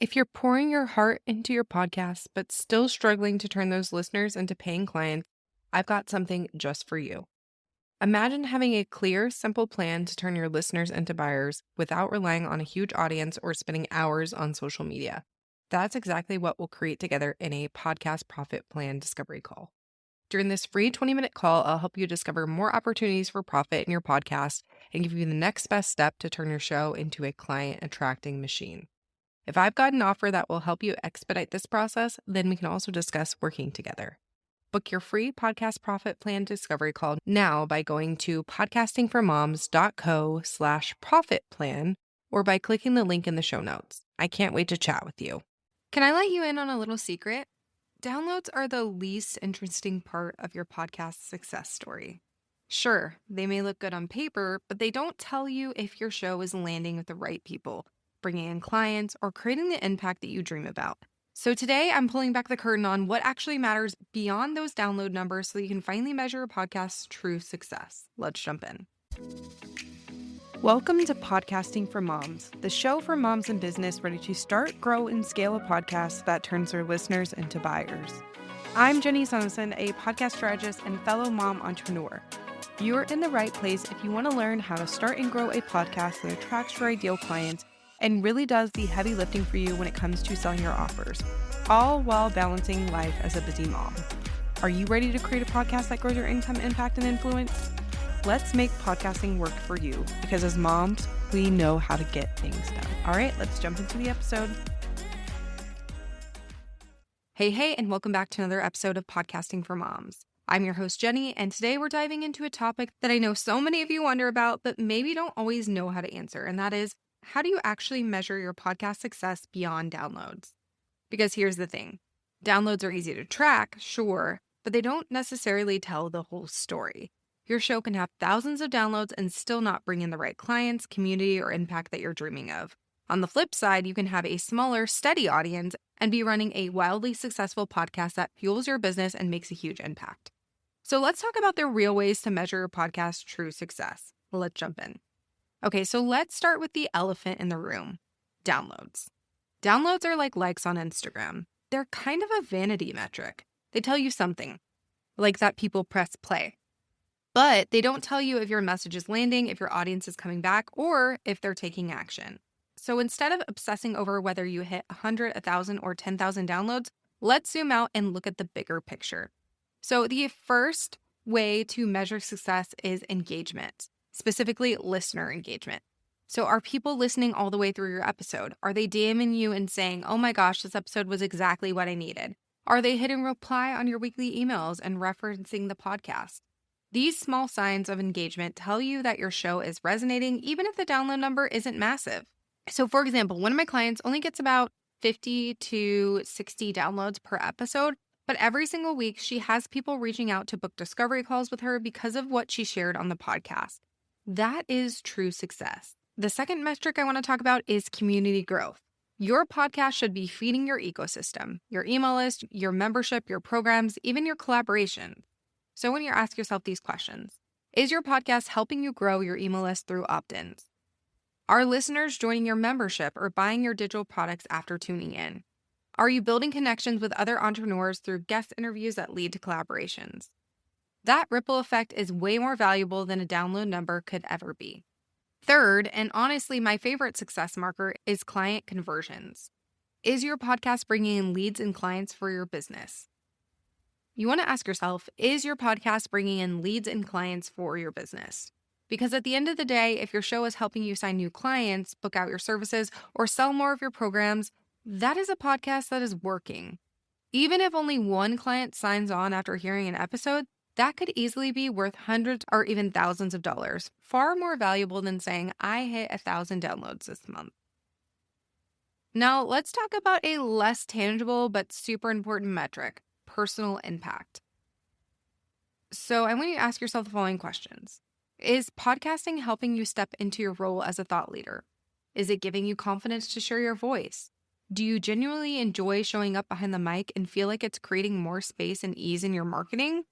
If you're pouring your heart into your podcast, but still struggling to turn those listeners into paying clients, I've got something just for you. Imagine having a clear, simple plan to turn your listeners into buyers without relying on a huge audience or spending hours on social media. That's exactly what we'll create together in a podcast profit plan discovery call. During this free 20-minute call, I'll help you discover more opportunities for profit in your podcast and give you the next best step to turn your show into a client attracting machine. If I've got an offer that will help you expedite this process, then we can also discuss working together. Book your free podcast profit plan discovery call now by going to podcastingformoms.co/profit plan or by clicking the link in the show notes. I can't wait to chat with you. Can I let you in on a little secret? Downloads are the least interesting part of your podcast success story. Sure, they may look good on paper, but they don't tell you if your show is landing with the right people, bringing in clients, or creating the impact that you dream about. So today, I'm pulling back the curtain on what actually matters beyond those download numbers so you can finally measure a podcast's true success. Let's jump in. Welcome to Podcasting for Moms, the show for moms in business ready to start, grow, and scale a podcast that turns their listeners into buyers. I'm Jenny Sonesson, a podcast strategist and fellow mom entrepreneur. You're in the right place if you want to learn how to start and grow a podcast that attracts your ideal clients and really does the heavy lifting for you when it comes to selling your offers, all while balancing life as a busy mom. Are you ready to create a podcast that grows your income, impact, and influence? Let's make podcasting work for you because as moms, we know how to get things done. All right, let's jump into the episode. Hey, and welcome back to another episode of Podcasting for Moms. I'm your host, Jenny, and today we're diving into a topic that I know so many of you wonder about, but maybe don't always know how to answer, and that is, how do you actually measure your podcast success beyond downloads? Because here's the thing. Downloads are easy to track, sure, but they don't necessarily tell the whole story. Your show can have thousands of downloads and still not bring in the right clients, community, or impact that you're dreaming of. On the flip side, you can have a smaller, steady audience and be running a wildly successful podcast that fuels your business and makes a huge impact. So let's talk about the real ways to measure your podcast's true success. Let's jump in. Okay, so let's start with the elephant in the room, downloads. Downloads are like likes on Instagram. They're kind of a vanity metric. They tell you something, like that people press play. But they don't tell you if your message is landing, if your audience is coming back, or if they're taking action. So instead of obsessing over whether you hit 100, 1,000, or 10,000 downloads, let's zoom out and look at the bigger picture. So the first way to measure success is engagement, specifically listener engagement. So are people listening all the way through your episode? Are they DMing you and saying, oh my gosh, this episode was exactly what I needed? Are they hitting reply on your weekly emails and referencing the podcast? These small signs of engagement tell you that your show is resonating, even if the download number isn't massive. So for example, one of my clients only gets about 50 to 60 downloads per episode, but every single week she has people reaching out to book discovery calls with her because of what she shared on the podcast. That is true success. The second metric I want to talk about is community growth. Your podcast should be feeding your ecosystem, your email list, your membership, your programs, even your collaborations. So when you ask yourself these questions, is your podcast helping you grow your email list through opt-ins? Are listeners joining your membership or buying your digital products after tuning in? Are you building connections with other entrepreneurs through guest interviews that lead to collaborations? That ripple effect is way more valuable than a download number could ever be. Third, and honestly my favorite success marker, is client conversions. Is your podcast bringing in leads and clients for your business? You want to ask yourself, is your podcast bringing in leads and clients for your business? Because at the end of the day, if your show is helping you sign new clients, book out your services, or sell more of your programs, that is a podcast that is working. Even if only one client signs on after hearing an episode, that could easily be worth hundreds or even thousands of dollars, far more valuable than saying, I hit 1,000 downloads this month. Now, let's talk about a less tangible but super important metric. Personal impact. So I want you to ask yourself the following questions. Is podcasting helping you step into your role as a thought leader? Is it giving you confidence to share your voice? Do you genuinely enjoy showing up behind the mic and feel like it's creating more space and ease in your marketing?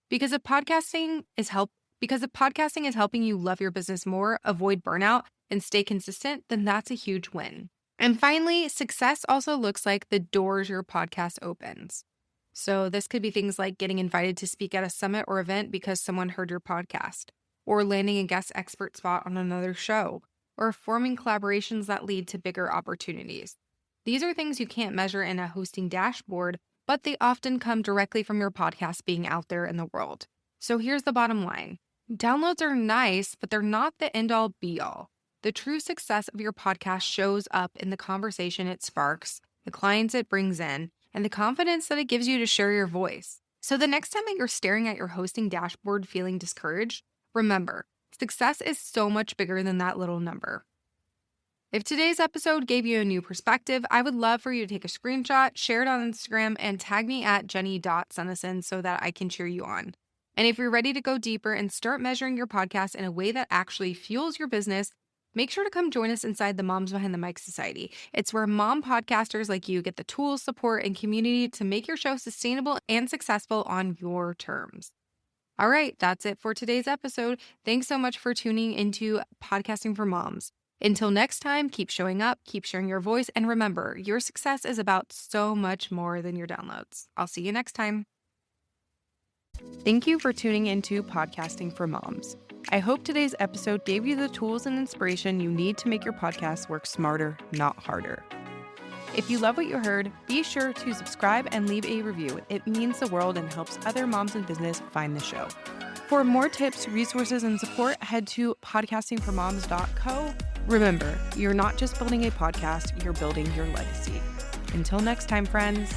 Because if podcasting is helping you love your business more, avoid burnout, and stay consistent, then that's a huge win. And finally, success also looks like the doors your podcast opens. So this could be things like getting invited to speak at a summit or event because someone heard your podcast, or landing a guest expert spot on another show, or forming collaborations that lead to bigger opportunities. These are things you can't measure in a hosting dashboard, but they often come directly from your podcast being out there in the world. So here's the bottom line. Downloads are nice, but they're not the end-all be-all. The true success of your podcast shows up in the conversation it sparks, the clients it brings in, and the confidence that it gives you to share your voice. So the next time that you're staring at your hosting dashboard feeling discouraged, remember, success is so much bigger than that little number. If today's episode gave you a new perspective, I would love for you to take a screenshot, share it on Instagram, and tag me at jenny.sunnison so that I can cheer you on. And if you're ready to go deeper and start measuring your podcast in a way that actually fuels your business, make sure to come join us inside the Moms Behind the Mic Society. It's where mom podcasters like you get the tools, support, and community to make your show sustainable and successful on your terms. All right, that's it for today's episode. Thanks so much for tuning into Podcasting for Moms. Until next time, keep showing up, keep sharing your voice, and remember, your success is about so much more than your downloads. I'll see you next time. Thank you for tuning into Podcasting for Moms. I hope today's episode gave you the tools and inspiration you need to make your podcast work smarter, not harder. If you love what you heard, be sure to subscribe and leave a review. It means the world and helps other moms in business find the show. For more tips, resources, and support, head to podcastingformoms.co. Remember, you're not just building a podcast, you're building your legacy. Until next time, friends.